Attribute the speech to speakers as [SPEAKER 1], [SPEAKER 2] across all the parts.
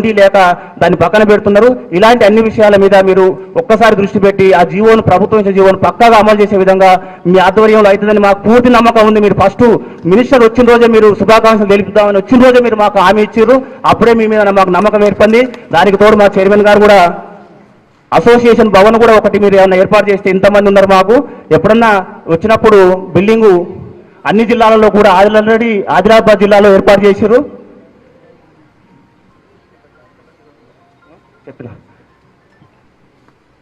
[SPEAKER 1] ఉండి లేక దాన్ని పక్కన పెడుతున్నారు. ఇలాంటి అన్ని విషయాల మీద మీరు ఒక్కసారి దృష్టి పెట్టి ఆ జీవోను, ప్రభుత్వం ఇచ్చిన జీవోను పక్కాగా అమలు చేసే విధంగా మీ ఆధ్వర్యంలో అవుతుందని మాకు పూర్తి నమ్మకం ఉంది. మీరు ఫస్ట్ మినిస్టర్ వచ్చిన రోజే మీరు శుభాకాంక్షలు తెలుపుతామని వచ్చిన రోజే మీరు మాకు హామీ ఇచ్చారు. అప్పుడే మీ మీద మాకు నమ్మకం ఏర్పడింది. దానికి తోడు మా చైర్మన్ గారు కూడా అసోసియేషన్ భవన్ కూడా ఒకటి మీరు ఏమైనా ఏర్పాటు చేస్తే, ఇంతమంది ఉన్నారు మాకు ఎప్పుడన్నా వచ్చినప్పుడు బిల్డింగు అన్ని జిల్లాలలో కూడా ఆల్రెడీ ఆదిలాబాద్ జిల్లాలో ఏర్పాటు చేశారు. చెప్పిన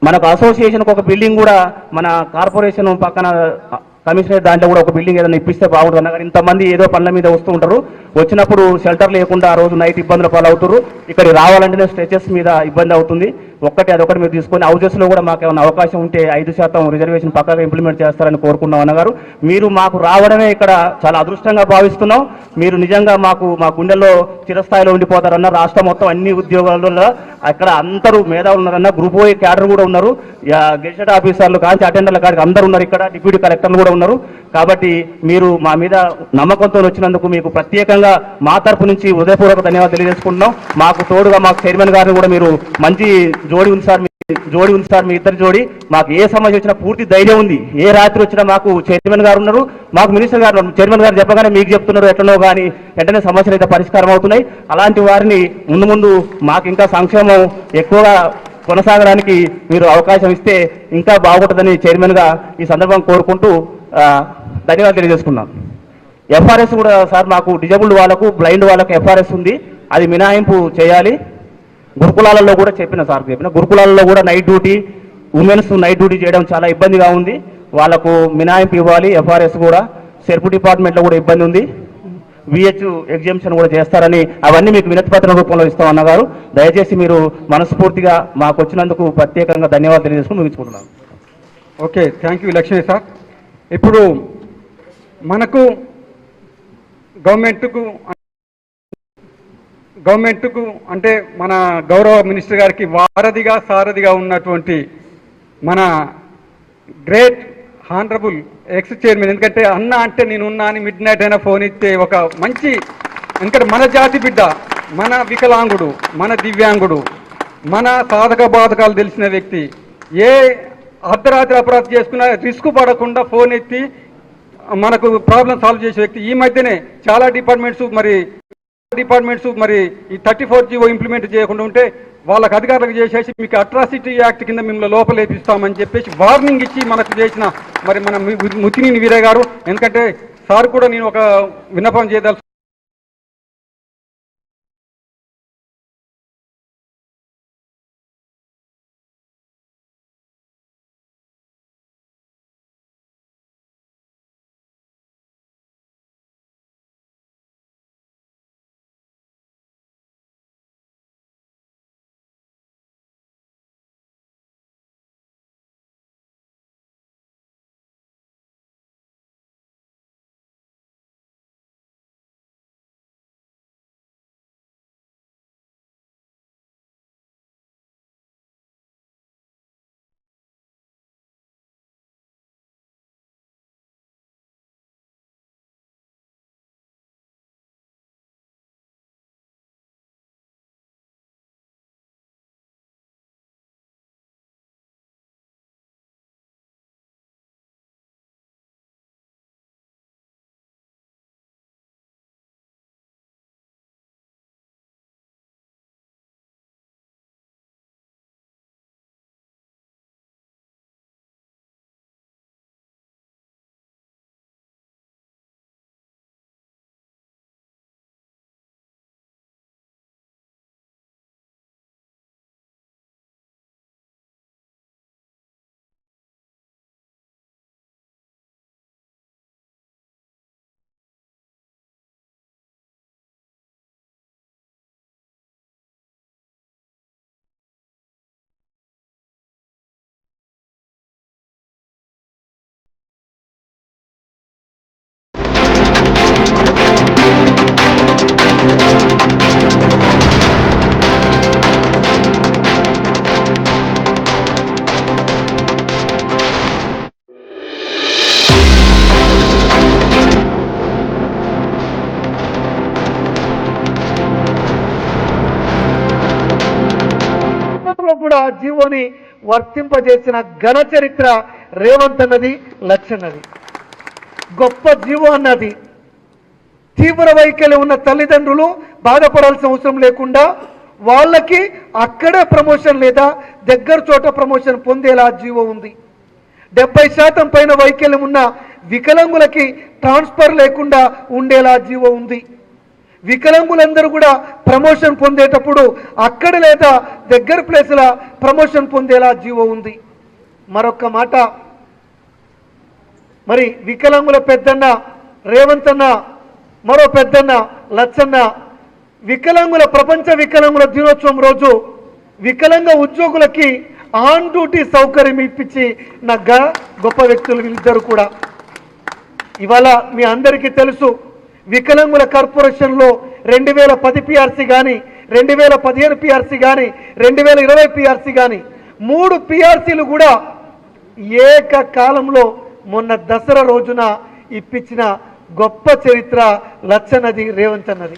[SPEAKER 1] మనకు అసోసియేషన్కి ఒక బిల్డింగ్ కూడా మన కార్పొరేషన్ పక్కన కమిషనర్ దాంట్లో కూడా ఒక బిల్డింగ్ ఏదైనా ఇప్పిస్తే బాగుంటుంది అన్న. కానీ ఇంతమంది ఏదో పనుల మీద వస్తూ ఉంటారు, వచ్చినప్పుడు షెల్టర్ లేకుండా ఆ రోజు నైట్ ఇబ్బందుల పాలవుతారు. ఇక్కడికి రావాలంటేనే స్ట్రెచెస్ మీద ఇబ్బంది అవుతుంది. అదొకటి మీరు తీసుకొని హౌజెస్లో కూడా మాకు ఏమైనా అవకాశం ఉంటే 5% రిజర్వేషన్ పక్కగా ఇంప్లిమెంట్ చేస్తారని కోరుకున్నాం అన్నగారు. మీరు మాకు రావడమే ఇక్కడ చాలా అదృష్టంగా భావిస్తున్నాం. మీరు నిజంగా మా గుండెల్లో చిరస్థాయిలో ఉండిపోతారన్న. రాష్ట్రం మొత్తం అన్ని ఉద్యోగాలలో అక్కడ అందరూ మేధావులు ఉన్నారన్న. గ్రూప్ ఓ క్యాడర్ కూడా ఉన్నారు. గెజిటెడ్ ఆఫీసర్లు కాంచి అటెండర్ల కాడికి అందరూ ఉన్నారు. ఇక్కడ డిప్యూటీ కలెక్టర్లు కూడా ఉన్నారు. కాబట్టి మీరు మా మీద నమ్మకంతో వచ్చినందుకు మీకు ప్రత్యేకంగా మా తరపు నుంచి హృదయపూర్వక ధన్యవాదాలు తెలియజేసుకుంటున్నాం. మాకు తోడుగా మాకు చైర్మన్ గారిని కూడా మీరు మంచి జోడి ఉంది సార్, మీ ఇద్దరు జోడి. మాకు ఏ సమస్య వచ్చినా పూర్తి ధైర్యం ఉంది. ఏ రాత్రి వచ్చినా మాకు చైర్మన్ గారు ఉన్నారు, మాకు మినిస్టర్ గారు ఉన్నారు. చైర్మన్ గారు చెప్పగానే మీకు చెప్తున్నారు ఎట్లనో కానీ వెంటనే సమస్యలు అయితే పరిష్కారం అవుతున్నాయి. అలాంటి వారిని ముందు మాకు ఇంకా సంక్షేమం ఎక్కువగా కొనసాగడానికి మీరు అవకాశం ఇస్తే ఇంకా బాగుంటుందని చైర్మన్గా ఈ సందర్భం కోరుకుంటూ ధన్యవాదాలు తెలియజేసుకున్నాం. ఎఫ్ఆర్ఎస్ కూడా సార్ మాకు డిజబుల్డ్ వాళ్ళకు, బ్లైండ్ వాళ్ళకు ఎఫ్ఆర్ఎస్ ఉంది, అది మినహాయింపు చేయాలి. గురుకులాలలో కూడా చెప్పిన గురుకులాలలో కూడా night duty, women's night duty చేయడం చాలా ఇబ్బందిగా ఉంది. వాళ్ళకు మినహాయింపు ఇవ్వాలి. ఎఫ్ఆర్ఎస్ కూడా సెర్పు డిపార్ట్మెంట్లో కూడా ఇబ్బంది ఉంది. విహెచ్ ఎగ్జామ్షన్ కూడా చేస్తారని అవన్నీ మీకు వినతిపత్రం రూపంలో ఇస్తామన్నగారు. దయచేసి మీరు మనస్ఫూర్తిగా మాకు వచ్చినందుకు ప్రత్యేకంగా ధన్యవాదాలు తెలియజేసుకుని ముగించుకుంటున్నాను.
[SPEAKER 2] Okay, thank you Lakshmi sir. ఇప్పుడు మనకు గవర్నమెంట్కు అంటే మన గౌరవ మినిస్టర్ గారికి వారధిగా సారథిగా ఉన్నటువంటి మన గ్రేట్ హానరబుల్ ఎక్స్ చైర్మన్. ఎందుకంటే అన్న అంటే నేనున్నా అని మిడ్ నైట్ అయినా ఫోన్ ఇస్తే ఒక మంచి, ఎందుకంటే మన జాతి బిడ్డ, మన వికలాంగుడు, మన దివ్యాంగుడు, మన సాధక బాధకాలు తెలిసిన వ్యక్తి, ఏ అర్ధరాత్రి అపరాధం చేసుకున్న రిస్క్ పడకుండా ఫోన్ ఎత్తి మనకు ప్రాబ్లం సాల్వ్ చేసే వ్యక్తి. ఈ మధ్యనే చాలా డిపార్ట్మెంట్స్ మరి ఈ 34 జీవో ఇంప్లిమెంట్ చేయకుండా ఉంటే వాళ్ళకు అధికారులకు చేసేసి మీకు అట్రాసిటీ యాక్ట్ కింద మిమ్మల్ని లోపలేపిస్తామని చెప్పేసి వార్నింగ్ ఇచ్చి మనకు చేసిన మరి మన ముతినేని వీరయ్య గారు. ఎందుకంటే సార్ కూడా నేను ఒక విన్నపం చేయదలుచు
[SPEAKER 3] కూడా ఆ జీవోని వర్తింపజేసిన ఘన చరిత్ర రేవంత్ అన్నది, లచ్చన్నది. గొప్ప జీవో అన్నది. తీవ్ర వైకల్యం ఉన్న తల్లిదండ్రులు బాధపడాల్సిన అవసరం లేకుండా వాళ్ళకి అక్కడే ప్రమోషన్ లేదా దగ్గర చోట ప్రమోషన్ పొందేలా జీవో ఉంది. 70% పైన వైకల్యం ఉన్న వికలాంగులకి ట్రాన్స్ఫర్ లేకుండా ఉండేలా జీవో ఉంది. వికలాంగులందరూ కూడా ప్రమోషన్ పొందేటప్పుడు అక్కడ లేదా దగ్గర ప్లేస్ల ప్రమోషన్ పొందేలా జీవో ఉంది. మరొక్క మాట, మరి వికలాంగుల పెద్దన్న రేవంత్ అన్న, మరో పెద్దన్న లచ్చన్న వికలాంగుల ప్రపంచ వికలాంగుల దినోత్సవం రోజు వికలాంగ ఉద్యోగులకి ఆన్ డ్యూటీ సౌకర్యం ఇప్పించి గొప్ప వ్యక్తులు వీళ్ళిద్దరు కూడా. ఇవాళ మీ అందరికీ తెలుసు, వికలాంగుల కార్పొరేషన్లో 2010 పిఆర్సీ కానీ, 2015 పిఆర్సీ కానీ, 2020 పిఆర్సీ కానీ 3 పిఆర్సీలు కూడా ఏకకాలంలో మొన్న దసరా రోజున ఇప్పించిన గొప్ప చరిత్ర లచ్చన్నది, రేవంత్ అన్నది.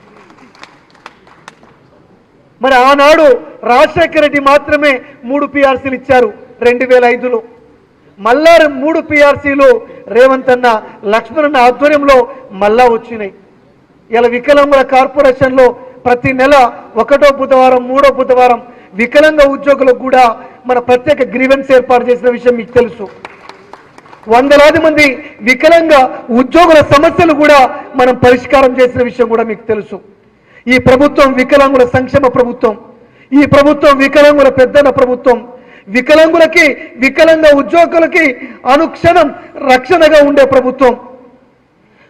[SPEAKER 3] మరి ఆనాడు రాజశేఖర రెడ్డి మాత్రమే 3 పిఆర్సీలు ఇచ్చారు 2005లో. మళ్ళా 3 పిఆర్సీలు రేవంత్ అన్న, లక్ష్మణ్ ఆధ్వర్యంలో మళ్ళా వచ్చినాయి. ఇలా వికలాంగుల కార్పొరేషన్లో ప్రతి నెల 1వ బుధవారం 3వ బుధవారం వికలాంగ ఉద్యోగులకు కూడా మన ప్రత్యేక గ్రీవెన్స్ ఏర్పాటు చేసిన విషయం మీకు తెలుసు. వందలాది మంది వికలాంగ ఉద్యోగుల సమస్యలు కూడా మనం పరిష్కారం చేసిన విషయం కూడా మీకు తెలుసు. ఈ ప్రభుత్వం వికలాంగుల సంక్షేమ ప్రభుత్వం. ఈ ప్రభుత్వం వికలాంగుల పెద్దన ప్రభుత్వం. వికలాంగులకి, వికలాంగ ఉద్యోగులకి అనుక్షణం రక్షణగా ఉండే ప్రభుత్వం.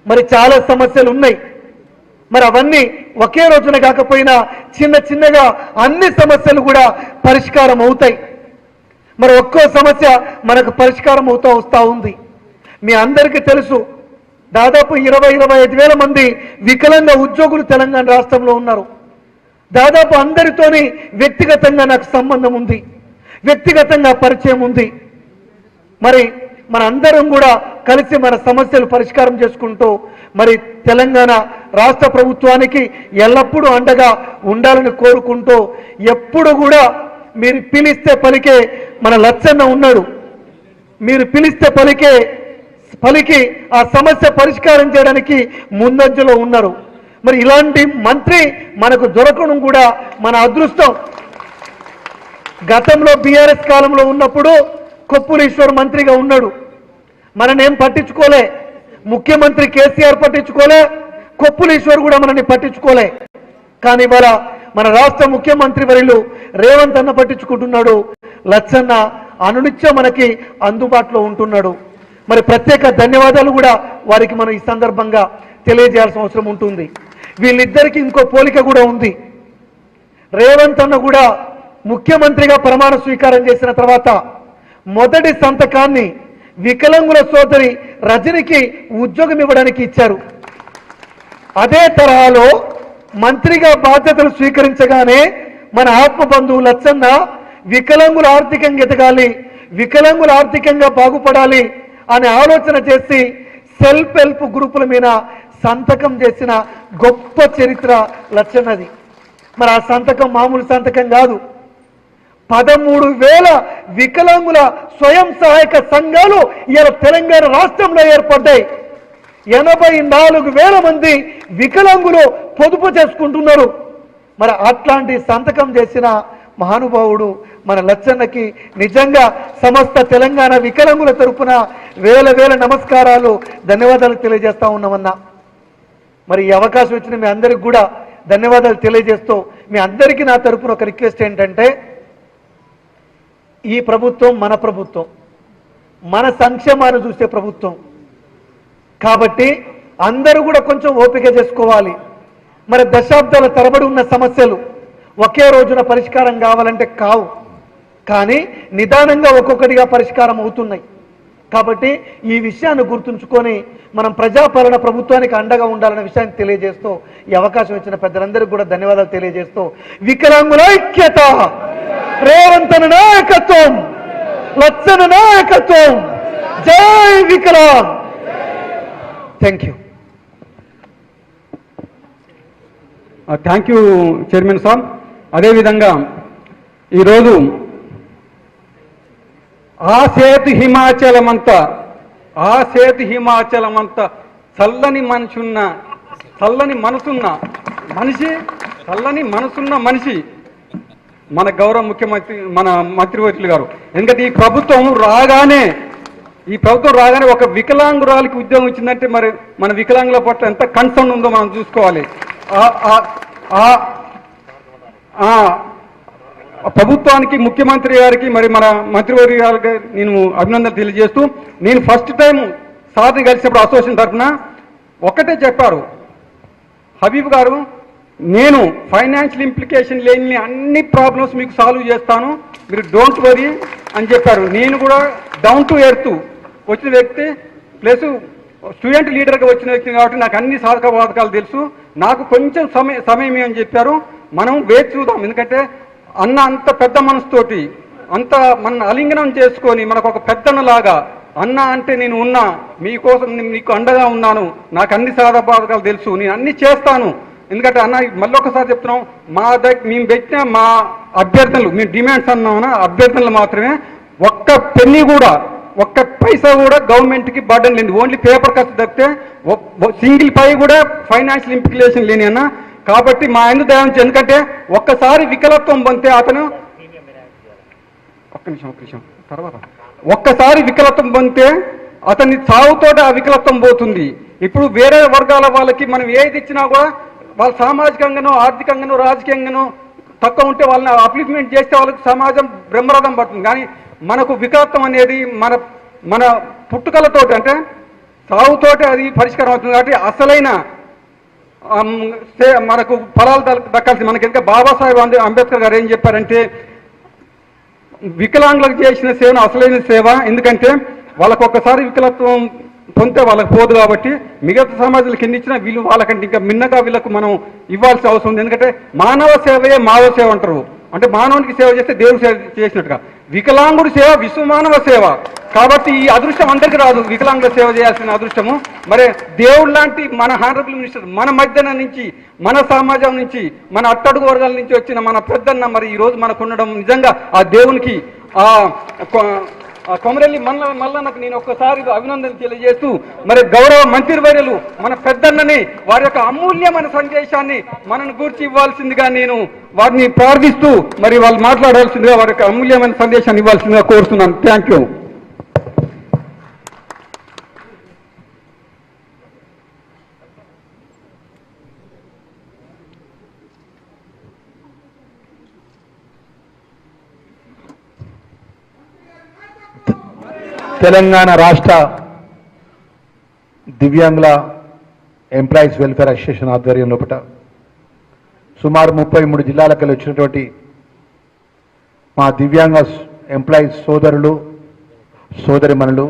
[SPEAKER 3] మరి చాలా సమస్యలు ఉన్నాయి. మరి అవన్నీ ఒకే రోజున కాకపోయినా చిన్న చిన్నగా అన్ని సమస్యలు కూడా పరిష్కారం అవుతాయి. మరి ఒక్కో సమస్య మనకు పరిష్కారం అవుతూ వస్తూ ఉంది. మీ అందరికీ తెలుసు, దాదాపు 20-25 వేల మంది వికలాంగ ఉద్యోగులు తెలంగాణ రాష్ట్రంలో ఉన్నారు. దాదాపు అందరితోని వ్యక్తిగతంగా నాకు సంబంధం ఉంది, వ్యక్తిగతంగా పరిచయం ఉంది. మరి మన అందరం కూడా కలిసి మన సమస్యలు పరిష్కారం చేసుకుంటూ మరి తెలంగాణ రాష్ట్ర ప్రభుత్వానికి ఎల్లప్పుడూ అండగా ఉండాలని కోరుకుంటూ, ఎప్పుడు కూడా మీరు పిలిస్తే పలికే మన లచ్చన్న ఉన్నాడు. మీరు పిలిస్తే పలికి ఆ సమస్య పరిష్కారం చేయడానికి ముందంజలో ఉన్నారు. మరి ఇలాంటి మంత్రి మనకు దొరకడం కూడా మన అదృష్టం. గతంలో బీఆర్ఎస్ కాలంలో ఉన్నప్పుడు కొప్పులీశ్వర్ మంత్రిగా ఉన్నాడు, మననేం పట్టించుకోలే. ముఖ్యమంత్రి కేసీఆర్ పట్టించుకోలే, కొప్పులీశ్వర్ కూడా మనని పట్టించుకోలే. కానీ ఇవాళ మన రాష్ట్ర ముఖ్యమంత్రి వర్యులు రేవంత్ అన్న పట్టించుకుంటున్నాడు. లచ్చన్న అనునిత్యం మనకి అందుబాటులో ఉంటున్నాడు. మరి ప్రత్యేక ధన్యవాదాలు కూడా వారికి మనం ఈ సందర్భంగా తెలియజేయాల్సిన అవసరం ఉంటుంది. వీళ్ళిద్దరికీ ఇంకో పోలిక కూడా ఉంది. రేవంత్ అన్న కూడా ముఖ్యమంత్రిగా ప్రమాణ స్వీకారం చేసిన తర్వాత మొదటి సంతకాన్ని వికలాంగుల సోదరి రజనికి ఉద్యోగం ఇవ్వడానికి ఇచ్చారు. అదే తరహాలో మంత్రిగా బాధ్యతలు స్వీకరించగానే మన ఆత్మబంధువు లచ్చన్న వికలాంగులు ఆర్థికంగా ఎదగాలి, వికలాంగులు ఆర్థికంగా బాగుపడాలి అనే ఆలోచన చేసి సెల్ఫ్ హెల్ప్ గ్రూపుల మీద సంతకం చేసిన గొప్ప చరిత్ర లచ్చన్నది. మరి ఆ సంతకం మామూలు సంతకం కాదు. 13,000 వికలాంగుల స్వయం సహాయక సంఘాలు ఇలా తెలంగాణ రాష్ట్రంలో ఏర్పడ్డాయి. 84,000 మంది వికలాంగులు పొదుపు చేసుకుంటున్నారు. మరి అట్లాంటి సంతకం చేసిన మహానుభావుడు మన లచ్చన్నకి నిజంగా సమస్త తెలంగాణ వికలాంగుల తరపున వేల నమస్కారాలు, ధన్యవాదాలు తెలియజేస్తా ఉన్నామన్నా. మరి ఈ అవకాశం ఇచ్చిన మీ అందరికి కూడా ధన్యవాదాలు తెలియజేస్తూ, మీ అందరికీ నా తరపున ఒక రిక్వెస్ట్ ఏంటంటే, ఈ ప్రభుత్వం మన ప్రభుత్వం, మన సంక్షేమాన్ని చూసే ప్రభుత్వం కాబట్టి అందరూ కూడా కొంచెం ఓపిక చేసుకోవాలి. మరి దశాబ్దాల తరబడి ఉన్న సమస్యలు ఒకే రోజున పరిష్కారం కావాలంటే కావు, కానీ నిదానంగా ఒక్కొక్కటిగా పరిష్కారం అవుతున్నాయి. కాబట్టి ఈ విషయాన్ని గుర్తుంచుకొని మనం ప్రజాపాలన ప్రభుత్వానికి అండగా ఉండాలనే విషయాన్ని తెలియజేస్తూ, ఈ అవకాశం ఇచ్చిన పెద్దలందరికీ కూడా ధన్యవాదాలు తెలియజేస్తూ, వికలాంగుల ఐక్యత, రేవంత్ నాయకత్వం, లచ్చన నాయకత్వం, జై వికలాంగ్. Thank you.
[SPEAKER 2] Thank you chairman sir. అదేవిధంగా ఈరోజు ఆ సేతు హిమాచలం అంతా చల్లని మనసున్న మనిషి మన గౌరవ ముఖ్యమంత్రి మన మంత్రివర్యులు గారు. ఎందుకంటే ఈ ప్రభుత్వం రాగానే ఒక వికలాంగురాలికి ఉద్యోగం ఇచ్చిందంటే మరి మన వికలాంగుల పట్ల ఎంత కన్సర్న్ ఉందో మనం చూసుకోవాలి. ప్రభుత్వానికి, ముఖ్యమంత్రి గారికి, మరి మన మంత్రివర్య గారికి నేను అభినందనలు తెలియజేస్తూ, నేను ఫస్ట్ టైం సార్ని కలిసినప్పుడు అసోసియేషన్ తరఫున ఒకటే చెప్పారు, హబీబ్ గారు నేను ఫైనాన్షియల్ ఇంప్లికేషన్ లేని అన్ని ప్రాబ్లమ్స్ మీకు సాల్వ్ చేస్తాను, మీరు డోంట్ వరీ అని చెప్పారు. నేను కూడా డౌన్ టు ఎర్త్ వచ్చిన వ్యక్తి ప్లస్ స్టూడెంట్ లీడర్గా వచ్చిన వ్యక్తి కాబట్టి నాకు అన్ని సాధక బాధకాలు తెలుసు. నాకు కొంచెం సమయం అని చెప్పారు. మనం వేచి చూద్దాం. ఎందుకంటే అన్న అంత పెద్ద మనసుతోటి అంత మన అలింగనం చేసుకొని మనకు ఒక పెద్దన్నలాగా అన్న అంటే నేను ఉన్నా, మీకోసం మీకు అండగా ఉన్నాను, నాకు అన్ని సాధక బాధకాలు తెలుసు, నేను అన్ని చేస్తాను. ఎందుకంటే అన్న మళ్ళొకసారి చెప్తున్నాం, మేము పెట్టిన మా అభ్యర్థనలు, మేము డిమాండ్స్ అన్నామన్నా అభ్యర్థనలు మాత్రమే, ఒక్క పెన్నీ కూడా ఒక్క పైసా కూడా గవర్నమెంట్కి బర్డన్ లేదు. ఓన్లీ పేపర్ ఖర్చు తప్పితే సింగిల్ పై కూడా ఫైనాన్షియల్ ఇంప్లికేషన్ లేని అన్న. కాబట్టి మా ఆయన దయించి, ఎందుకంటే ఒక్కసారి వికలత్వం పొందితే అతను ఒక్కసారి వికలత్వం పొందితే అతని చావుతోటి ఆ వికలత్వం పోతుంది. ఇప్పుడు వేరే వర్గాల వాళ్ళకి మనం ఏది ఇచ్చినా కూడా వాళ్ళు సామాజికంగానో, ఆర్థికంగానో, రాజకీయంగానో తక్కువ ఉంటే వాళ్ళని అప్లిఫ్మెంట్ చేస్తే వాళ్ళకి సమాజం బ్రహ్మరథం పడుతుంది. కానీ మనకు వికలత్వం అనేది మన పుట్టుకలతోటి అంటే సాగుతోటి అది పరిష్కారం అవుతుంది. కాబట్టి అసలైన మనకు ఫలాలు దక్కాల్సి మనకి. ఇంకా బాబాసాహెబ్ అంబేద్కర్ గారు ఏం చెప్పారంటే, వికలాంగులకు చేసిన సేవను అసలైన సేవ. ఎందుకంటే వాళ్ళకు ఒక్కసారి వికలత్వం పొందితే వాళ్ళకి పోదు కాబట్టి మిగతా సమాజాలకు ఎన్ని ఇచ్చినా వీళ్ళు వాళ్ళకంటే ఇంకా మిన్నగా వీళ్ళకు మనం ఇవ్వాల్సిన అవసరం ఉంది. ఎందుకంటే మానవ సేవయే మానవ సేవ అంటారు. అంటే మానవునికి సేవ చేస్తే దేవుడు సేవ చేసినట్టుగా వికలాంగుడి సేవ విశ్వమానవ సేవ. కాబట్టి ఈ అదృష్టం అందరికీ రాదు, వికలాంగుల సేవ చేయాల్సిన అదృష్టము. మరి దేవుడు లాంటి మన హానరబుల్ మినిస్టర్ మన మధ్యన నుంచి, మన సమాజం నుంచి, మన అట్టడుగు వర్గాల నుంచి వచ్చిన మన పెద్దన్న మరి ఈరోజు మనకు ఉండడం నిజంగా ఆ దేవునికి కొమరెల్లి మల్లన్నకు నేను ఒక్కసారి అభినందన తెలియజేస్తూ, మరి గౌరవ మంత్రివర్యులు మన పెద్దన్నని వారి యొక్క అమూల్యమైన సందేశాన్ని మనను గూర్చి ఇవ్వాల్సిందిగా నేను వారిని ప్రార్థిస్తూ, మరి వాళ్ళు మాట్లాడాల్సిందిగా వారి యొక్క అమూల్యమైన సందేశాన్ని ఇవ్వాల్సిందిగా కోరుతున్నాను. Thank you.
[SPEAKER 4] తెలంగాణ రాష్ట్ర దివ్యాంగుల ఎంప్లాయీస్ వెల్ఫేర్ అసోసియేషన్ ఆధ్వర్యం లోపల సుమారు 33 జిల్లాలకు వచ్చినటువంటి మా దివ్యాంగ ఎంప్లాయీస్ సోదరులు సోదరిమణులు,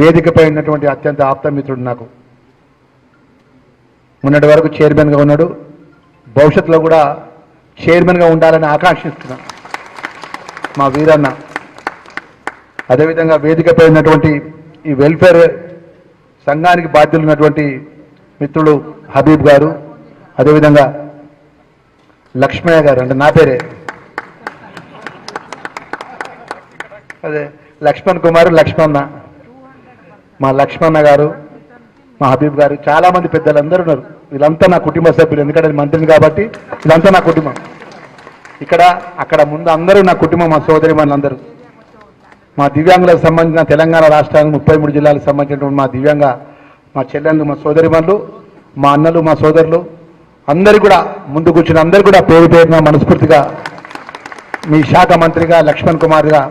[SPEAKER 4] వేదికపై ఉన్నటువంటి అత్యంత ఆప్తమిత్రుడు, నాకు మొన్నటి వరకు చైర్మన్గా ఉన్నాడు, భవిష్యత్తులో కూడా చైర్మన్గా ఉండాలని ఆకాంక్షిస్తున్నాను మా వీరన్న. అదేవిధంగా వేదికపై ఉన్నటువంటి ఈ వెల్ఫేర్ సంఘానికి బాధ్యులు ఉన్నటువంటి మిత్రుడు హబీబ్ గారు, అదేవిధంగా లక్ష్మయ్య గారు, అంటే నా పేరే అదే లక్ష్మణ్ కుమార్ లక్ష్మణ, మా లక్ష్మణ గారు, మా హబీబ్ గారు, చాలామంది పెద్దలు అందరూ ఉన్నారు. వీళ్ళంతా నా కుటుంబ సభ్యులు. ఎందుకంటే మంత్రిని కాబట్టి వీళ్ళంతా నా కుటుంబం. ఇక్కడ అక్కడ ముందు అందరూ నా కుటుంబం, మా సోదరి మనందరూ. మా దివ్యాంగులకు సంబంధించిన తెలంగాణ రాష్ట్రానికి 33 జిల్లాలకు సంబంధించినటువంటి మా దివ్యాంగ మా చెల్లెళ్ళు, మా సోదరిమణులు, మా అన్నలు, మా సోదరులు అందరూ కూడా ముందు కూర్చుని అందరూ కూడా పేరు పేరున మనస్ఫూర్తిగా మీ శాఖ మంత్రిగా లక్ష్మణ్ కుమార్గా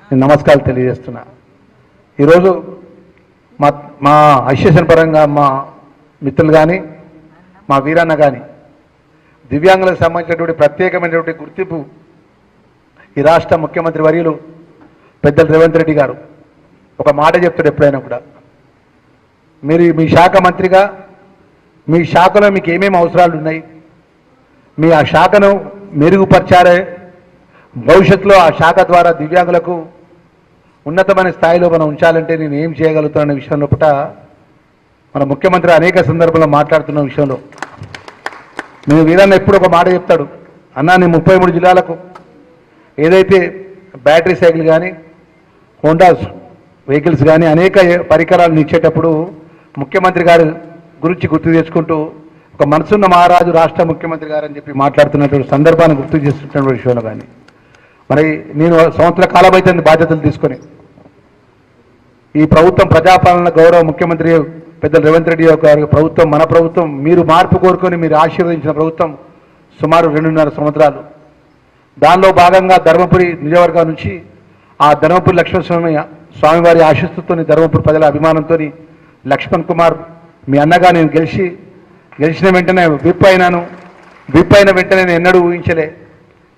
[SPEAKER 4] నేను నమస్కారాలు తెలియజేస్తున్నా. ఈరోజు మా అసోసియేషన్ పరంగా మా మిత్రులు కానీ మా వీరన్న కానీ దివ్యాంగులకు సంబంధించినటువంటి ప్రత్యేకమైనటువంటి గుర్తింపు ఈ రాష్ట్ర ముఖ్యమంత్రి వర్యులు పెద్దలు రేవంత్ రెడ్డి గారు ఒక మాట చెప్తాడు ఎప్పుడైనా కూడా, మీరు మీ శాఖ మంత్రిగా మీ శాఖలో మీకు ఏమేమి అవసరాలు ఉన్నాయి, మీ ఆ శాఖను మెరుగుపరిచారే, భవిష్యత్తులో ఆ శాఖ ద్వారా దివ్యాంగులకు ఉన్నతమైన స్థాయిలో మనం ఉంచాలంటే నేను ఏం చేయగలుగుతాననే విషయంలో పుట మన ముఖ్యమంత్రి అనేక సందర్భంలో మాట్లాడుతున్న విషయంలో నేను వీరన్న ఎప్పుడు ఒక మాట చెప్తాడు, అన్నా నేను 33 జిల్లాలకు ఏదైతే బ్యాటరీ సైకిల్ కానీ హోండా వెహికల్స్ కానీ అనేక పరికరాలను ఇచ్చేటప్పుడు ముఖ్యమంత్రి గారు గురించి గుర్తు తెచ్చుకుంటూ ఒక మనసున్న మహారాజు రాష్ట్ర ముఖ్యమంత్రి గారు అని చెప్పి మాట్లాడుతున్నటువంటి సందర్భాన్ని గుర్తు చేస్తున్నటువంటి విషయంలో కానీ మరి నేను సంవత్సర కాలం అయితే బాధ్యతలు తీసుకొని ఈ ప్రభుత్వం ప్రజాపాలన గౌరవ ముఖ్యమంత్రి పెద్దలు రేవంత్ రెడ్డి గారి ప్రభుత్వం మన ప్రభుత్వం మీరు మార్పు కోరుకొని మీరు ఆశీర్వదించిన ప్రభుత్వం సుమారు 2.5 సంవత్సరాలు. దానిలో భాగంగా ధర్మపురి నియోజకవర్గం నుంచి ఆ ధర్మపురి లక్ష్మణ స్వామివారి ఆశీస్సుతో ధర్మపురి ప్రజల అభిమానంతో లక్ష్మణ్ కుమార్ మీ అన్నగా నేను గెలిచిన వెంటనే విప్ అయినాను. విప్ అయిన వెంటనే నేను ఎన్నడూ ఊహించలే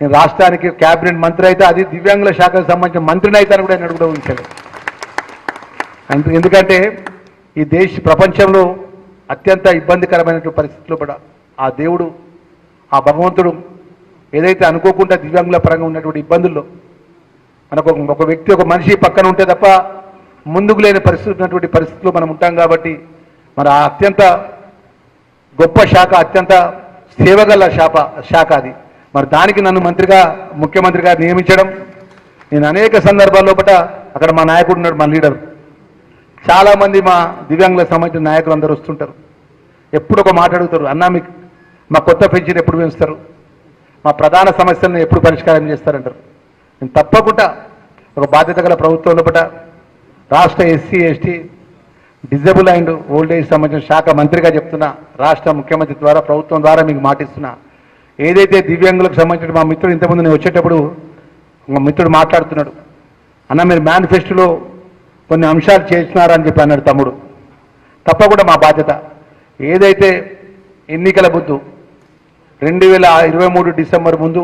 [SPEAKER 4] నేను రాష్ట్రానికి క్యాబినెట్ మంత్రి అయితే అది దివ్యాంగుల శాఖకు సంబంధించిన మంత్రిని అయితే కూడా ఎన్నడూ కూడా ఊహించలే. ఎందుకంటే ఈ ప్రపంచంలో అత్యంత ఇబ్బందికరమైనటువంటి పరిస్థితుల్లో కూడా ఆ దేవుడు ఆ భగవంతుడు ఏదైతే అనుకోకుండా దివ్యాంగుల పరంగా ఉన్నటువంటి ఇబ్బందుల్లో మనకు ఒక వ్యక్తి ఒక మనిషి పక్కన ఉంటే తప్ప ముందుకు లేని పరిస్థితి ఉన్నటువంటి పరిస్థితుల్లో మనం ఉంటాం కాబట్టి మరి ఆ అత్యంత గొప్ప శాఖ అత్యంత సేవగల శాఖ అది. మరి దానికి నన్ను ముఖ్యమంత్రిగా నియమించడం నేను అనేక సందర్భాల్లో అక్కడ మా నాయకుడు ఉన్నాడు, మా లీడర్. చాలామంది మా దివ్యాంగులకు సంబంధించిన నాయకులు అందరూ వస్తుంటారు. ఎప్పుడు ఒక మాట అడుగుతారు, అన్నా మీకు మా కొత్త పెన్షన్ ఎప్పుడు పెంచుతారు, మా ప్రధాన సమస్యలను ఎప్పుడు పరిష్కారం చేస్తారంటారు. నేను తప్పకుండా ఒక బాధ్యత గల ప్రభుత్వం లోపల రాష్ట్ర SC ST disable and old age సంబంధించిన శాఖ మంత్రిగా చెప్తున్నా, రాష్ట్ర ముఖ్యమంత్రి ద్వారా ప్రభుత్వం ద్వారా మీకు మాటిస్తున్నా, ఏదైతే దివ్యాంగులకు సంబంధించిన మా మిత్రుడు ఇంతకుముందు నేను వచ్చేటప్పుడు మా మిత్రుడు మాట్లాడుతున్నాడు, అన్న మీరు మేనిఫెస్టోలో కొన్ని అంశాలు చేసినారని చెప్పి అన్నాడు తమ్ముడు. తప్పకుండా మా బాధ్యత ఏదైతే ఎన్నికల ముందు 2023 డిసెంబర్ ముందు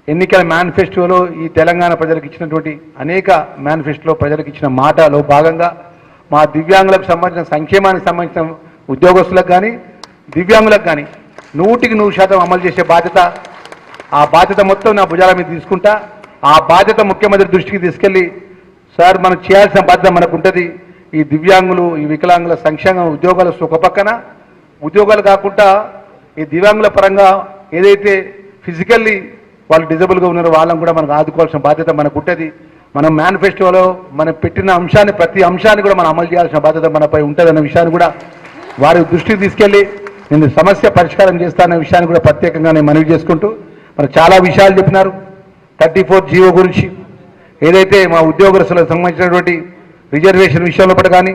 [SPEAKER 4] ఎన్నికల మేనిఫెస్టోలో ఈ తెలంగాణ ప్రజలకు ఇచ్చినటువంటి అనేక మేనిఫెస్టోలో ప్రజలకు ఇచ్చిన మాటలో భాగంగా మా దివ్యాంగులకు సంబంధించిన సంక్షేమానికి సంబంధించిన ఉద్యోగస్తులకు కానీ దివ్యాంగులకు కానీ 100% అమలు చేసే బాధ్యత, ఆ బాధ్యత మొత్తం నా భుజాల మీద తీసుకుంటా. ఆ బాధ్యత ముఖ్యమంత్రి దృష్టికి తీసుకెళ్ళి సార్ మనం చేయాల్సిన బాధ్యత మనకు ఉంటుంది. ఈ దివ్యాంగులు ఈ వికలాంగుల సంక్షేమ ఉద్యోగాలు ఒక పక్కన, ఉద్యోగాలు కాకుండా ఈ దివ్యాంగుల పరంగా ఏదైతే ఫిజికల్లీ వాళ్ళు డిజబుల్గా ఉన్నారో వాళ్ళని కూడా మనకు ఆదుకోవాల్సిన బాధ్యత మనకు ఉంటుంది. మనం మేనిఫెస్టోలో మనం పెట్టిన అంశాన్ని ప్రతి అంశాన్ని కూడా మనం అమలు చేయాల్సిన బాధ్యత మనపై ఉంటుందన్న విషయాన్ని కూడా వారి దృష్టికి తీసుకెళ్ళి నేను సమస్య పరిష్కారం చేస్తానన్న విషయాన్ని కూడా ప్రత్యేకంగా నేను మనవి చేసుకుంటూ మరి చాలా విషయాలు చెప్పినారు. 34 జీవో గురించి ఏదైతే మా ఉద్యోగస్తులకు సంబంధించినటువంటి రిజర్వేషన్ విషయంలో కానీ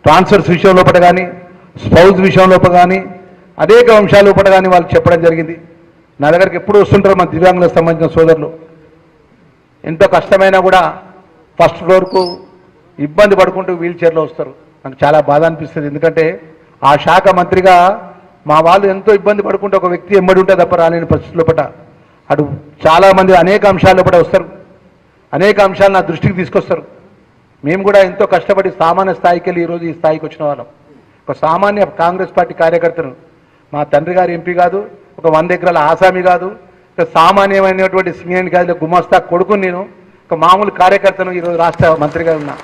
[SPEAKER 4] ట్రాన్స్ఫర్స్ విషయంలో కానీ స్పౌజ్ విషయంలో కానీ అనేక అంశాలు కానీ వాళ్ళు చెప్పడం జరిగింది. నా దగ్గరికి ఎప్పుడు వస్తుంటారు మా దివ్యాంగులకు సంబంధించిన సోదరులు. ఎంతో కష్టమైనా కూడా ఫస్ట్ ఫ్లోర్కు ఇబ్బంది పడుకుంటూ వీల్ చైర్లో వస్తారు. నాకు చాలా బాధ అనిపిస్తుంది. ఎందుకంటే ఆ శాఖ మంత్రిగా మా వాళ్ళు ఎంతో ఇబ్బంది పడుకుంటూ ఒక వ్యక్తి ఎమ్మడి ఉంటే తప్ప రాలేని పరిస్థితుల్లో అటు చాలామంది అనేక అంశాల్లో వస్తారు, అనేక అంశాలు నా దృష్టికి తీసుకొస్తారు. మేము కూడా ఎంతో కష్టపడి సామాన్య స్థాయికి వెళ్ళి ఈరోజు ఈ స్థాయికి వచ్చిన వాళ్ళం. ఒక సామాన్య కాంగ్రెస్ పార్టీ కార్యకర్తను, మా తండ్రి గారు ఎంపీ కాదు, ఒక 100 ఎకరాల ఆసామి కాదు, ఒక సామాన్యమైనటువంటి సింగరేణి గాదిలో గుమాస్తా కొడుకుని నేను, ఒక మామూలు కార్యకర్తను ఈరోజు రాష్ట్ర మంత్రిగా ఉన్నా.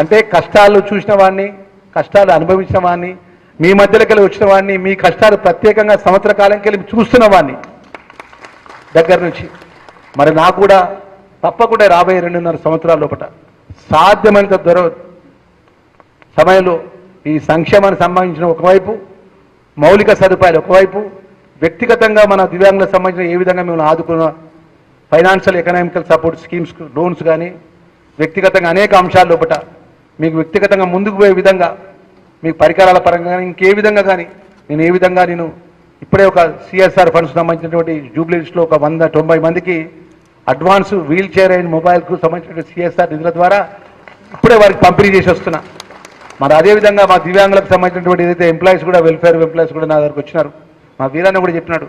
[SPEAKER 4] అంటే కష్టాలు చూసిన వాడిని, కష్టాలు అనుభవించిన వాడిని, మీ మధ్యలోకి వెళ్ళి వచ్చిన వాడిని, మీ కష్టాలు ప్రత్యేకంగా సంవత్సర కాలంకి వెళ్ళి చూస్తున్న వాడిని దగ్గర నుంచి. మరి నాకు కూడా తప్పకుండా రాబోయే 2.5 సంవత్సరాల లోపల సాధ్యమైనంత సమయంలో ఈ సంక్షేమానికి సంబంధించిన ఒకవైపు మౌలిక సదుపాయాలు, ఒకవైపు వ్యక్తిగతంగా మన దివ్యాంగులకు సంబంధించిన ఏ విధంగా మేము ఆదుకున్న financial economical support schemes loans కానీ వ్యక్తిగతంగా అనేక అంశాల లోపల మీకు వ్యక్తిగతంగా ముందుకు పోయే విధంగా మీకు పరికరాల పరంగా కానీ ఇంకే విధంగా కానీ నేను ఇప్పుడే ఒక సిఎస్ఆర్ ఫండ్స్ సంబంధించినటువంటి జూబ్లీస్లో ఒక 190 మందికి అడ్వాన్స్ వీల్ చైర్ అండ్ మొబైల్కు సంబంధించిన సిఎస్ఆర్ నిధుల ద్వారా ఇప్పుడే వారికి పంపిణీ చేసి వస్తున్నా. మరి అదేవిధంగా మా దివ్యాంగులకు సంబంధించినటువంటి ఏదైతే ఎంప్లాయీస్ కూడా వెల్ఫేర్ ఎంప్లాయీస్ కూడా నా దగ్గరకు వచ్చినారు. మా వీరాన్న కూడా చెప్పినాడు,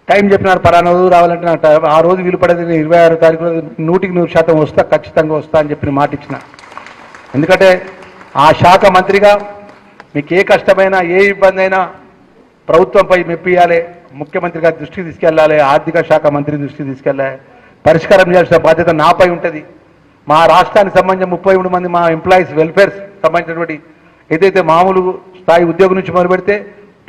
[SPEAKER 4] టైం చెప్పినారు, పలానా రోజు రావాలంటే నాకు ఆ రోజు వీలు పడేది 26వ తారీఖు 100% వస్తా, ఖచ్చితంగా వస్తా అని చెప్పిన మాట ఇచ్చిన. ఎందుకంటే ఆ శాఖ మంత్రిగా మీకు ఏ కష్టమైనా ఏ ఇబ్బంది అయినా ప్రభుత్వంపై మెప్పియాలి, ముఖ్యమంత్రి గారి దృష్టికి తీసుకెళ్ళాలి, ఆర్థిక శాఖ మంత్రి దృష్టికి తీసుకెళ్ళాలి, పరిష్కారం చేయాల్సిన బాధ్యత నాపై ఉంటుంది. మా రాష్ట్రానికి సంబంధించిన 33 మంది మా ఎంప్లాయీస్ వెల్ఫేర్ సంబంధించినటువంటి ఏదైతే మామూలు స్థాయి ఉద్యోగం నుంచి మొదలు పెడితే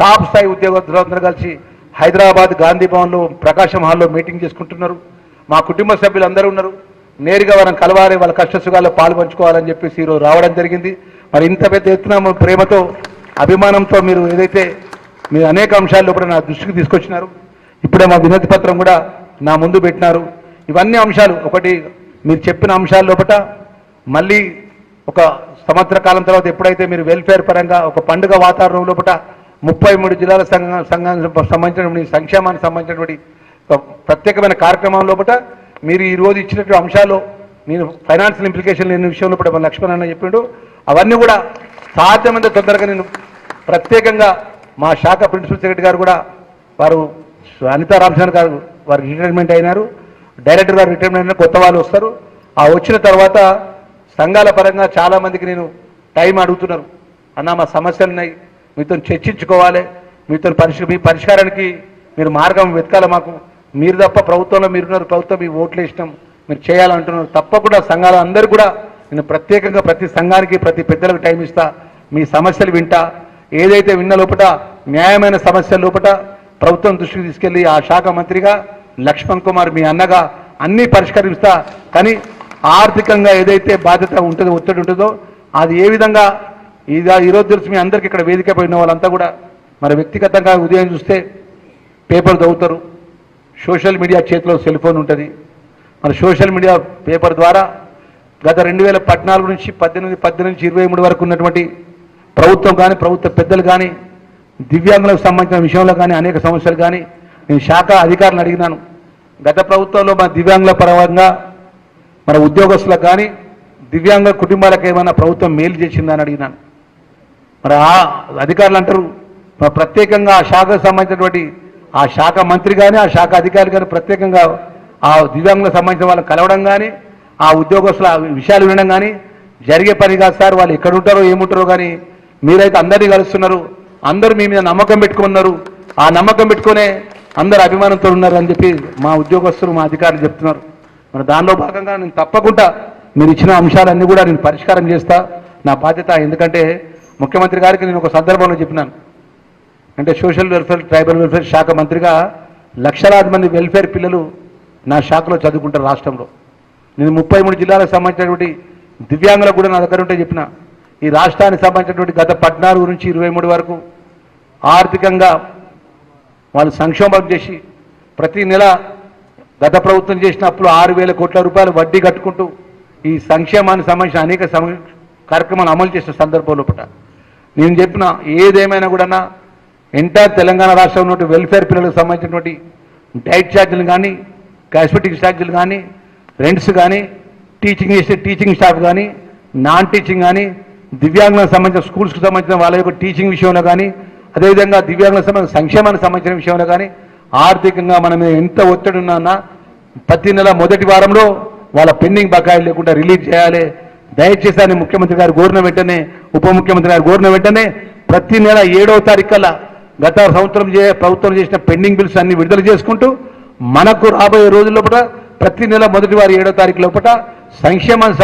[SPEAKER 4] టాప్ స్థాయి ఉద్యోగస్తులందరూ కలిసి హైదరాబాద్ గాంధీ భవన్లో ప్రకాశం హాల్లో మీటింగ్ చేసుకుంటున్నారు. మా కుటుంబ సభ్యులు అందరూ ఉన్నారు, నేరుగా వారిని కలవాలి, వాళ్ళ కష్ట సుఖాల్లో పాలు పంచుకోవాలని చెప్పేసి ఈరోజు రావడం జరిగింది. మరి ఇంత పెద్ద ఎత్తున ప్రేమతో అభిమానంతో మీరు ఏదైతే మీరు అనేక అంశాల్లో కూడా నా దృష్టికి తీసుకొచ్చినారు, ఇప్పుడే మా వినతి పత్రం కూడా నా ముందు పెట్టినారు. ఇవన్నీ అంశాలు ఒకటి మీరు చెప్పిన అంశాల లోపల మళ్ళీ ఒక సంవత్సర కాలం తర్వాత ఎప్పుడైతే మీరు వెల్ఫేర్ పరంగా ఒక పండుగ వాతావరణం లోపల 33 జిల్లాల సంఘానికి సంబంధించినటువంటి సంక్షేమానికి సంబంధించినటువంటి ఒక ప్రత్యేకమైన కార్యక్రమం లోపల మీరు ఈరోజు ఇచ్చినటువంటి అంశాలు నేను ఫైనాన్షియల్ ఇంప్లికేషన్ లేని విషయంలో కూడా లక్ష్మణ్ అన్న చెప్పిండు, అవన్నీ కూడా సాధ్యమైనంత తొందరగా నేను ప్రత్యేకంగా మా శాఖ ప్రిన్సిపల్ సెక్రటరీ గారు కూడా వారు అనితా రామచంద్ర గారు వారు రిటైర్మెంట్ అయినారు, డైరెక్టర్ గారు రిటైర్మెంట్ అయినారు, కొత్త వాళ్ళు వస్తారు. ఆ వచ్చిన తర్వాత సంఘాల పరంగా చాలామందికి నేను టైం అడుగుతున్నారు, అన్న మా సమస్యలు ఉన్నాయి, మీతో చర్చించుకోవాలి, మీతో మీ పరిష్కారానికి మీరు మార్గం వెతకాలి, మాకు మీరు తప్ప ప్రభుత్వంలో మీరున్నారు, ప్రభుత్వం మీ ఓట్లు ఇష్టం మీరు చేయాలంటున్నారు. తప్పకుండా సంఘాల అందరూ కూడా నేను ప్రత్యేకంగా ప్రతి సంఘానికి ప్రతి పెద్దలకు టైం ఇస్తా, మీ సమస్యలు వింటా, ఏదైతే విన్న లోపల న్యాయమైన సమస్యల లోపల ప్రభుత్వం దృష్టికి తీసుకెళ్లి ఆ శాఖ మంత్రిగా లక్ష్మణ్ కుమార్ మీ అన్నగా అన్నీ పరిష్కరిస్తా. కానీ ఆర్థికంగా ఏదైతే బాధ్యత ఉంటుందో ఒత్తిడి ఉంటుందో అది ఏ విధంగా ఈరోజు తెలుసు మీ అందరికీ ఇక్కడ వేదిక పోయిన వాళ్ళంతా కూడా మరి వ్యక్తిగతంగా ఉదయం చూస్తే పేపర్ చదువుతారు, సోషల్ మీడియా చేతిలో సెల్ ఫోన్ ఉంటుంది. మరి సోషల్ మీడియా పేపర్ ద్వారా గత 2014 నుంచి 18 నుంచి 23 వరకు ఉన్నటువంటి ప్రభుత్వం కానీ ప్రభుత్వ పెద్దలు కానీ దివ్యాంగులకు సంబంధించిన విషయంలో కానీ అనేక సమస్యలు కానీ నేను శాఖ అధికారులను అడిగినాను. గత ప్రభుత్వంలో మన దివ్యాంగుల పరంగా మన ఉద్యోగస్తులకు కానీ దివ్యాంగ కుటుంబాలకు ఏమైనా ప్రభుత్వం మేలు చేసిందని అడిగినాను. మరి ఆ అధికారులు అంటారు ప్రత్యేకంగా ఆ శాఖకు సంబంధించినటువంటి ఆ శాఖ మంత్రి కానీ ఆ శాఖ అధికారులు కానీ ప్రత్యేకంగా ఆ దివ్యాంగులకు సంబంధించిన వాళ్ళని కలవడం కానీ ఆ ఉద్యోగస్తుల విషయాలు వినడం కానీ జరిగే పని కాదు సార్. వాళ్ళు ఎక్కడ ఉంటారో ఏముంటారో కానీ మీరైతే అందరినీ కలుస్తున్నారు, అందరూ మీ మీద నమ్మకం పెట్టుకున్నారు, ఆ నమ్మకం పెట్టుకునే అందరు అభిమానంతో ఉన్నారు అని చెప్పి మా ఉద్యోగస్తులు మా అధికారులు చెప్తున్నారు. మరి దానిలో భాగంగా నేను తప్పకుండా మీరు ఇచ్చిన అంశాలన్నీ కూడా నేను పరిష్కారం చేస్తా, నా బాధ్యత. ఎందుకంటే ముఖ్యమంత్రి గారికి నేను ఒక సందర్భంలో చెప్పినాను, అంటే సోషల్ వెల్ఫేర్ ట్రైబల్ వెల్ఫేర్ శాఖ మంత్రిగా లక్షలాది మంది వెల్ఫేర్ పిల్లలు నా శాఖలో చదువుకుంటారు రాష్ట్రంలో. నేను 33 జిల్లాలకు సంబంధించినటువంటి దివ్యాంగులకు కూడా నా దగ్గర ఉంటే చెప్పిన ఈ రాష్ట్రానికి సంబంధించినటువంటి గత 14 నుంచి 23 వరకు ఆర్థికంగా వాళ్ళు సంక్షోభం చేసి ప్రతి నెల గత ప్రభుత్వం చేసిన అప్పులు 6,000 కోట్ల రూపాయలు వడ్డీ కట్టుకుంటూ ఈ సంక్షేమానికి సంబంధించిన అనేక కార్యక్రమాలు అమలు చేసిన సందర్భంలో నేను చెప్పిన ఏదేమైనా కూడా ఎంటైర్ తెలంగాణ రాష్ట్రంలో ఉన్నటువంటి వెల్ఫేర్ పిల్లలకు సంబంధించినటువంటి డైట్ ఛార్జీలు కానీ కాస్మెటిక్ ఛార్జీలు కానీ రెంట్స్ కానీ టీచింగ్ చేసే టీచింగ్ స్టాఫ్ కానీ నాన్ టీచింగ్ కానీ దివ్యాంగులకు సంబంధించిన స్కూల్స్కి సంబంధించిన వాళ్ళ యొక్క టీచింగ్ విషయంలో కానీ అదేవిధంగా దివ్యాంగులకు సంబంధించిన సంక్షేమానికి సంబంధించిన విషయంలో కానీ ఆర్థికంగా మనం ఎంత ఒత్తిడి ఉన్నా ప్రతి నెల మొదటి వారంలో వాళ్ళ పెండింగ్ బకాయిలు లేకుండా రిలీజ్ చేయాలి. దయచేసి అని ముఖ్యమంత్రి గారు కోరిన వెంటనే ఉప ముఖ్యమంత్రి గారు కోరిన వెంటనే ప్రతి నెల 7వ తారీఖు కల్లా గత సంవత్సరం ప్రభుత్వం చేసిన పెండింగ్ బిల్స్ అన్ని విడుదల చేసుకుంటూ మనకు రాబోయే రోజుల్లో ప్రతి నెల మొదటి వారి 7వ తారీఖు లోపల సంక్షేమాన్ని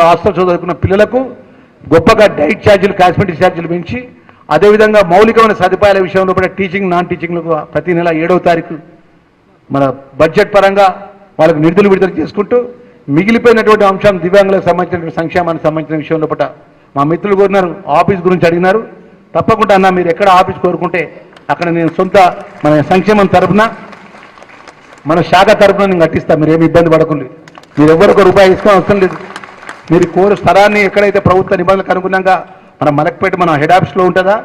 [SPEAKER 4] హాస్టల్ చదువుకున్న పిల్లలకు గొప్పగా డైట్ ఛార్జీలు కాస్మెటిక్ ఛార్జీలు పెంచి అదేవిధంగా మౌలికమైన సదుపాయాల విషయంలో టీచింగ్ నాన్ టీచింగ్లకు ప్రతి నెల 7వ తారీఖు మన బడ్జెట్ పరంగా వాళ్ళకు నిధులు విడుదల చేసుకుంటూ మిగిలిపోయినటువంటి అంశం దివ్యాంగులకు సంబంధించిన సంక్షేమానికి సంబంధించిన విషయంలో మా మిత్రులు కోరినారు, ఆఫీస్ గురించి అడిగినారు. తప్పకుండా అన్న మీరు ఎక్కడ ఆఫీస్ కోరుకుంటే అక్కడ నేను సొంత మన సంక్షేమం తరఫున మన శాఖ తరఫున నేను కట్టిస్తాను, మీరు ఏమి ఇబ్బంది పడకుండా. మీరు ఎవరికి రూపాయి ఇసుకొని అవసరం లేదు. మీరు కోరు స్థలాన్ని ఎక్కడైతే ప్రభుత్వ నిబంధనలకు అనుగుణంగా మన మలక్పేట మన హెడ్ ఆఫీస్లో ఉంటుందా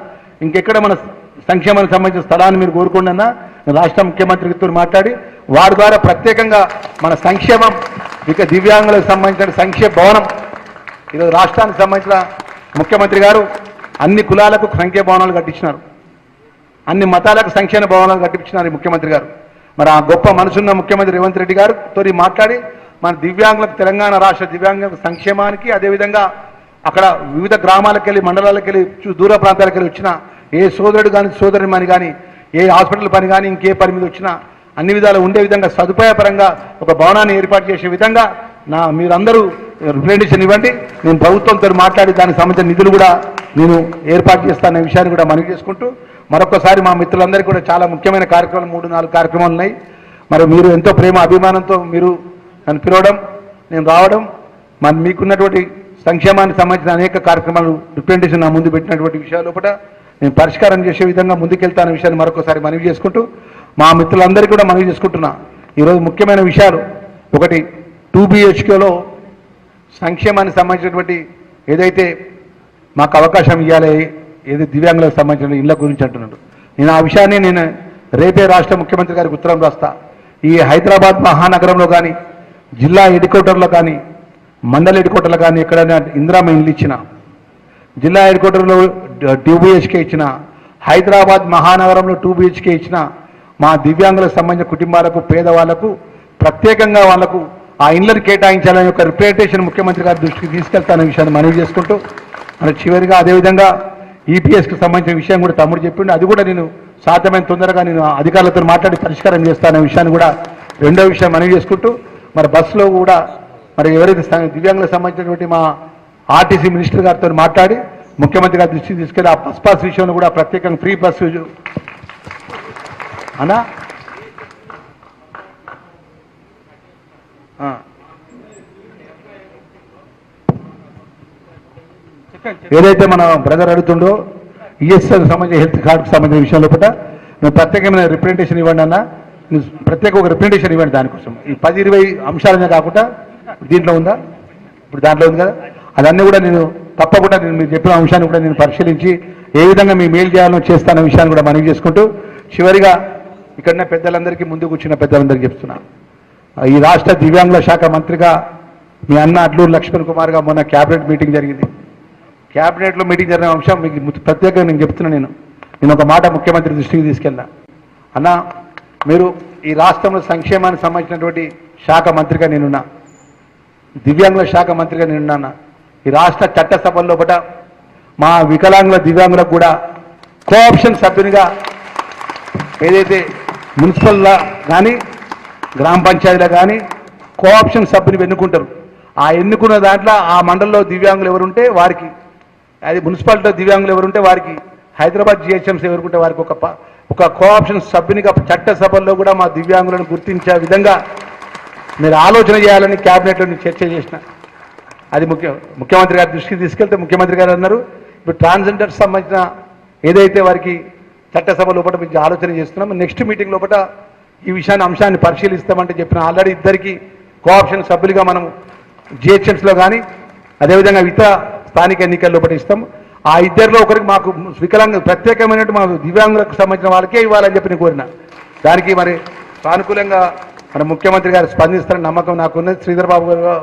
[SPEAKER 4] ఇంకెక్కడ మన సంక్షేమానికి సంబంధించిన స్థలాన్ని మీరు కోరుకోండి రాష్ట్ర ముఖ్యమంత్రితో మాట్లాడి వారి ద్వారా ప్రత్యేకంగా మన సంక్షేమం ఇక దివ్యాంగులకు సంబంధించిన సంక్షేమ భవనం ఈరోజు రాష్ట్రానికి సంబంధించిన ముఖ్యమంత్రి గారు అన్ని కులాలకు సంఖ్య భవనాలు కట్టించినారు, అన్ని మతాలకు సంక్షేమ భవనాలు కట్టించినారు ముఖ్యమంత్రి గారు. మరి ఆ గొప్ప మనసున్న ముఖ్యమంత్రి రేవంత్ రెడ్డి గారితో మాట్లాడి మన దివ్యాంగులకు తెలంగాణ రాష్ట్ర దివ్యాంగుల సంక్షేమానికి అదేవిధంగా అక్కడ వివిధ గ్రామాలకు వెళ్ళి మండలాలకు వెళ్ళి దూర ప్రాంతాలకు వెళ్ళి వచ్చిన ఏ సోదరుడు కానీ సోదరుని పని కానీ ఏ హాస్పిటల్ పని కానీ ఇంకే పని మీద వచ్చినా అన్ని విధాలు ఉండే విధంగా సదుపాయపరంగా ఒక భవనాన్ని ఏర్పాటు చేసే విధంగా మీరందరూ రిప్రజెంటేషన్ ఇవ్వండి. నేను ప్రభుత్వంతో మాట్లాడి దానికి సంబంధించిన నిధులు కూడా నేను ఏర్పాటు చేస్తాననే విషయాన్ని కూడా మనవి చేసుకుంటూ మరొకసారి మా మిత్రులందరికీ కూడా చాలా ముఖ్యమైన కార్యక్రమాలు 3-4 కార్యక్రమాలు ఉన్నాయి. మరి మీరు ఎంతో ప్రేమ అభిమానంతో మీరు నన్ను పిలవడం, నేను రావడం, మీకున్నటువంటి సంక్షేమానికి సంబంధించిన అనేక కార్యక్రమాలు రిప్రజెంటేషన్ నా ముందు పెట్టినటువంటి విషయాల లోపల నేను పరిష్కారం చేసే విధంగా ముందుకెళ్తాన విషయాన్ని మరొకసారి మనవి చేసుకుంటూ మా మిత్రులందరికీ కూడా మనవి చేసుకుంటున్నా. ఈరోజు ముఖ్యమైన విషయాలు, ఒకటి 2 BHKలో సంక్షేమానికి సంబంధించినటువంటి ఏదైతే మాకు అవకాశం ఇవ్వాలి, ఏది దివ్యాంగులకు సంబంధించిన ఇళ్ళ గురించి అంటున్నాడు. నేను ఆ విషయాన్ని నేను రేపే రాష్ట్ర ముఖ్యమంత్రి గారికి ఉత్తరం రాస్తా. ఈ హైదరాబాద్ మహానగరంలో కానీ, జిల్లా హెడ్ క్వార్టర్లో కానీ, మండల హెడ్ క్వార్టర్లో కానీ ఎక్కడైనా ఇందిరామ ఇల్లు ఇచ్చిన, జిల్లా హెడ్ క్వార్టర్లో 2 BHK ఇచ్చిన, హైదరాబాద్ మహానగరంలో 2 BHK ఇచ్చిన మా దివ్యాంగులకు సంబంధించిన కుటుంబాలకు, పేదవాళ్లకు ప్రత్యేకంగా వాళ్లకు ఆ ఇళ్లను కేటాయించాలని ఒక రిప్రజెంటేషన్ ముఖ్యమంత్రి గారి దృష్టికి తీసుకెళ్తాననే విషయాన్ని మనవి చేసుకుంటూ, మన చివరిగా అదేవిధంగా EPSకి సంబంధించిన విషయం కూడా తమ్ముడు చెప్పిండు. అది కూడా నేను సాధ్యమైన తొందరగా నేను అధికారులతో మాట్లాడి పరిష్కారం చేస్తాననే విషయాన్ని కూడా రెండో విషయం మనవి చేసుకుంటూ, మరి బస్సులో కూడా మరి ఎవరైతే దివ్యాంగులకు సంబంధించినటువంటి మా RTC మినిస్టర్ గారితో మాట్లాడి ముఖ్యమంత్రి గారి దృష్టికి తీసుకెళ్ళి ఆ బస్ పాస్ విషయంలో కూడా ప్రత్యేకంగా ఫ్రీ బస్సు అన్నా ఏదైతే మన బ్రదర్ అడుగుతుండో ESL సంబంధించిన హెల్త్ కార్డుకు సంబంధించిన విషయం లోపల మేము ప్రత్యేకమైన రిప్రజెంటేషన్ ఇవ్వండి అన్న, ప్రత్యేక ఒక రిప్రజెంటేషన్ ఇవ్వండి దానికోసం. ఈ 10-20 అంశాలనే కాకుండా దీంట్లో ఉందా, ఇప్పుడు దాంట్లో ఉంది కదా, అదన్నీ కూడా నేను తప్పకుండా నేను మీరు చెప్పిన అంశాన్ని కూడా నేను పరిశీలించి ఏ విధంగా మీ మేలు చేయాలో చేస్తాన విషయాన్ని కూడా మనవి చేసుకుంటూ, చివరిగా ఇక్కడనే పెద్దలందరికీ ముందు కూర్చున్న పెద్దలందరికీ చెప్తున్నా, ఈ రాష్ట్ర దివ్యాంగుల శాఖ మంత్రిగా మీ అన్న అడ్లూరు లక్ష్మణ్ కుమార్గా మొన్న క్యాబినెట్ మీటింగ్ జరిగింది. క్యాబినెట్లో మీటింగ్ జరిగిన అంశం మీకు ప్రత్యేకంగా నేను చెప్తున్నా. నేను ఒక మాట ముఖ్యమంత్రి దృష్టికి తీసుకెళ్ళా. అన్న, మీరు ఈ రాష్ట్రంలో సంక్షేమానికి సంబంధించినటువంటి శాఖ మంత్రిగా నేనున్నా, దివ్యాంగుల శాఖ మంత్రిగా నేనున్నా. ఈ రాష్ట్ర చట్టసభల లోపల మా వికలాంగుల దివ్యాంగులకు కూడా కోఆప్షన్ సభ్యునిగా ఏదైతే మున్సిపల్లో కానీ గ్రామ పంచాయతీలో కానీ కోఆప్షన్ సభ్యుని ఎన్నుకుంటారు. ఆ ఎన్నుకున్న దాంట్లో ఆ మండలంలో దివ్యాంగులు ఎవరుంటే వారికి, అది మున్సిపాలిటీలో దివ్యాంగులు ఎవరుంటే వారికి, హైదరాబాద్ GHMC ఎవరుకుంటే వారికి ఒక కోఆప్షన్ సభ్యునిగా చట్టసభల్లో కూడా మా దివ్యాంగులను గుర్తించే విధంగా మీరు ఆలోచన చేయాలని క్యాబినెట్లో నేను చర్చ చేసిన. అది ముఖ్యమంత్రి గారి దృష్టికి తీసుకెళ్తే ముఖ్యమంత్రి గారు అన్నారు, ఇప్పుడు ట్రాన్స్జెండర్స్ సంబంధించిన ఏదైతే వారికి చట్టసభ లోపల మీకు ఆలోచన చేస్తున్నాం, నెక్స్ట్ మీటింగ్ లోపల ఈ విషయాన్ని అంశాన్ని పరిశీలిస్తామంటే చెప్పిన. ఆల్రెడీ ఇద్దరికి కోఆప్షన్ సభ్యులుగా మనం GHMSలో కానీ అదేవిధంగా ఇతర స్థానిక ఎన్నికల లోపల ఇస్తాం. ఆ ఇద్దరిలో ఒకరికి మాకు వికలాంగ ప్రత్యేకమైనట్టు మా దివ్యాంగులకు సంబంధించిన వాళ్ళకే ఇవ్వాలని చెప్పి నేను కోరిన. దానికి మరి సానుకూలంగా మన ముఖ్యమంత్రి గారు స్పందిస్తారని నమ్మకం నాకున్నది. శ్రీధర్ బాబు గారు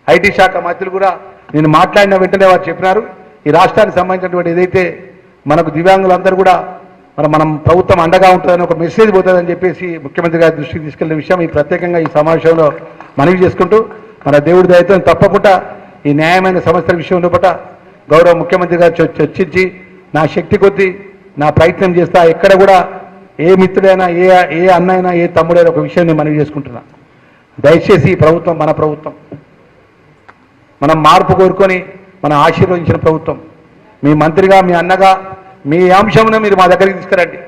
[SPEAKER 4] IT శాఖ మంత్రులు కూడా నేను మాట్లాడిన వెంటనే వారు చెప్పినారు, ఈ రాష్ట్రానికి సంబంధించినటువంటి ఏదైతే మనకు దివ్యాంగులందరూ కూడా మనం ప్రభుత్వం అండగా ఉంటుందని ఒక మెసేజ్ పోతుందని చెప్పేసి ముఖ్యమంత్రి గారి దృష్టికి తీసుకెళ్లిన విషయం ఈ ప్రత్యేకంగా ఈ సమావేశంలో మనవి చేసుకుంటూ, మన దేవుడి దయతో తప్పకుండా ఈ న్యాయమైన సమస్యల విషయంలో పట్ల గౌరవ ముఖ్యమంత్రి గారు చర్చించి నా శక్తి కొద్దీ నా ప్రయత్నం చేస్తా. ఎక్కడ కూడా ఏ మిత్రుడైనా ఏ అన్నైనా ఏ తమ్ముడైనా ఒక విషయాన్ని మనవి చేసుకుంటున్నా. దయచేసి ఈ ప్రభుత్వం మన ప్రభుత్వం, మనం మార్పు కోరుకొని మనం ఆశీర్వదించిన ప్రభుత్వం. మీ మంత్రిగా మీ అన్నగా మీ అంశంలో మీరు మా దగ్గరికి తీసుకురండి.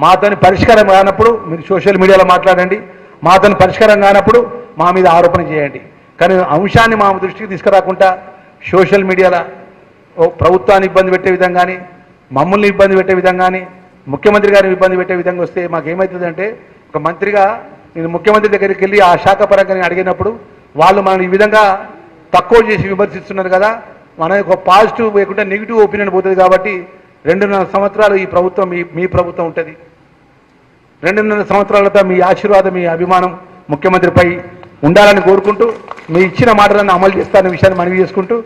[SPEAKER 4] మాతోని పరిష్కారం కానప్పుడు మీరు సోషల్ మీడియాలో మాట్లాడండి, మాతోని పరిష్కారం కానప్పుడు మా మీద ఆరోపణ చేయండి. కానీ అంశాన్ని మా దృష్టికి తీసుకురాకుండా సోషల్ మీడియాలో ప్రభుత్వాన్ని ఇబ్బంది పెట్టే విధంగా కానీ, మమ్మల్ని ఇబ్బంది పెట్టే విధంగా కానీ, ముఖ్యమంత్రి గారిని ఇబ్బంది పెట్టే విధంగా వస్తే మాకేమవుతుందంటే, ఒక మంత్రిగా నేను ముఖ్యమంత్రి దగ్గరికి వెళ్ళి ఆ శాఖ పరంగా అడిగినప్పుడు వాళ్ళు మనం ఈ విధంగా తక్కువ చేసి విమర్శిస్తున్నారు కదా, మన ఒక పాజిటివ్ లేకుండా నెగిటివ్ ఒపీనియన్ పోతుంది. కాబట్టి 2.5 సంవత్సరాలు ఈ ప్రభుత్వం మీ ప్రభుత్వం ఉంటుంది. 2.5 సంవత్సరాలతో మీ ఆశీర్వాదం, మీ అభిమానం ముఖ్యమంత్రిపై ఉండాలని కోరుకుంటూ, మీ ఇచ్చిన మాటలను అమలు చేస్తారనే విషయాన్ని మనవి చేసుకుంటూ,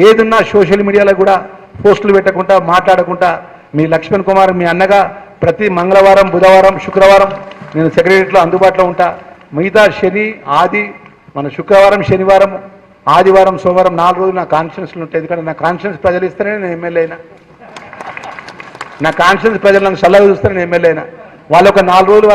[SPEAKER 4] ఏదున్నా సోషల్ మీడియాలో కూడా పోస్టులు పెట్టకుండా మాట్లాడకుండా మీ లక్ష్మణ్ కుమార్ మీ అన్నగా ప్రతి మంగళవారం, బుధవారం, శుక్రవారం నేను సెక్రటరీలో అందుబాటులో ఉంటా. మిగతా శని, ఆది, మన శుక్రవారం, శనివారం, ఆదివారం, సోమవారం 4 రోజులు నా కాన్ఫరెన్స్లు ఉంటాయి. ఎందుకంటే నా కాన్ఫరెన్స్ ప్రజలు ఇస్తేనే నేను ఎమ్మెల్యే అయినా, నా కాన్ఫరెన్స్ ప్రజలు నాకు సలహా చూస్తే నేను ఎమ్మెల్యే అయినా. వాళ్ళు ఒక 4 రోజులు వాళ్ళ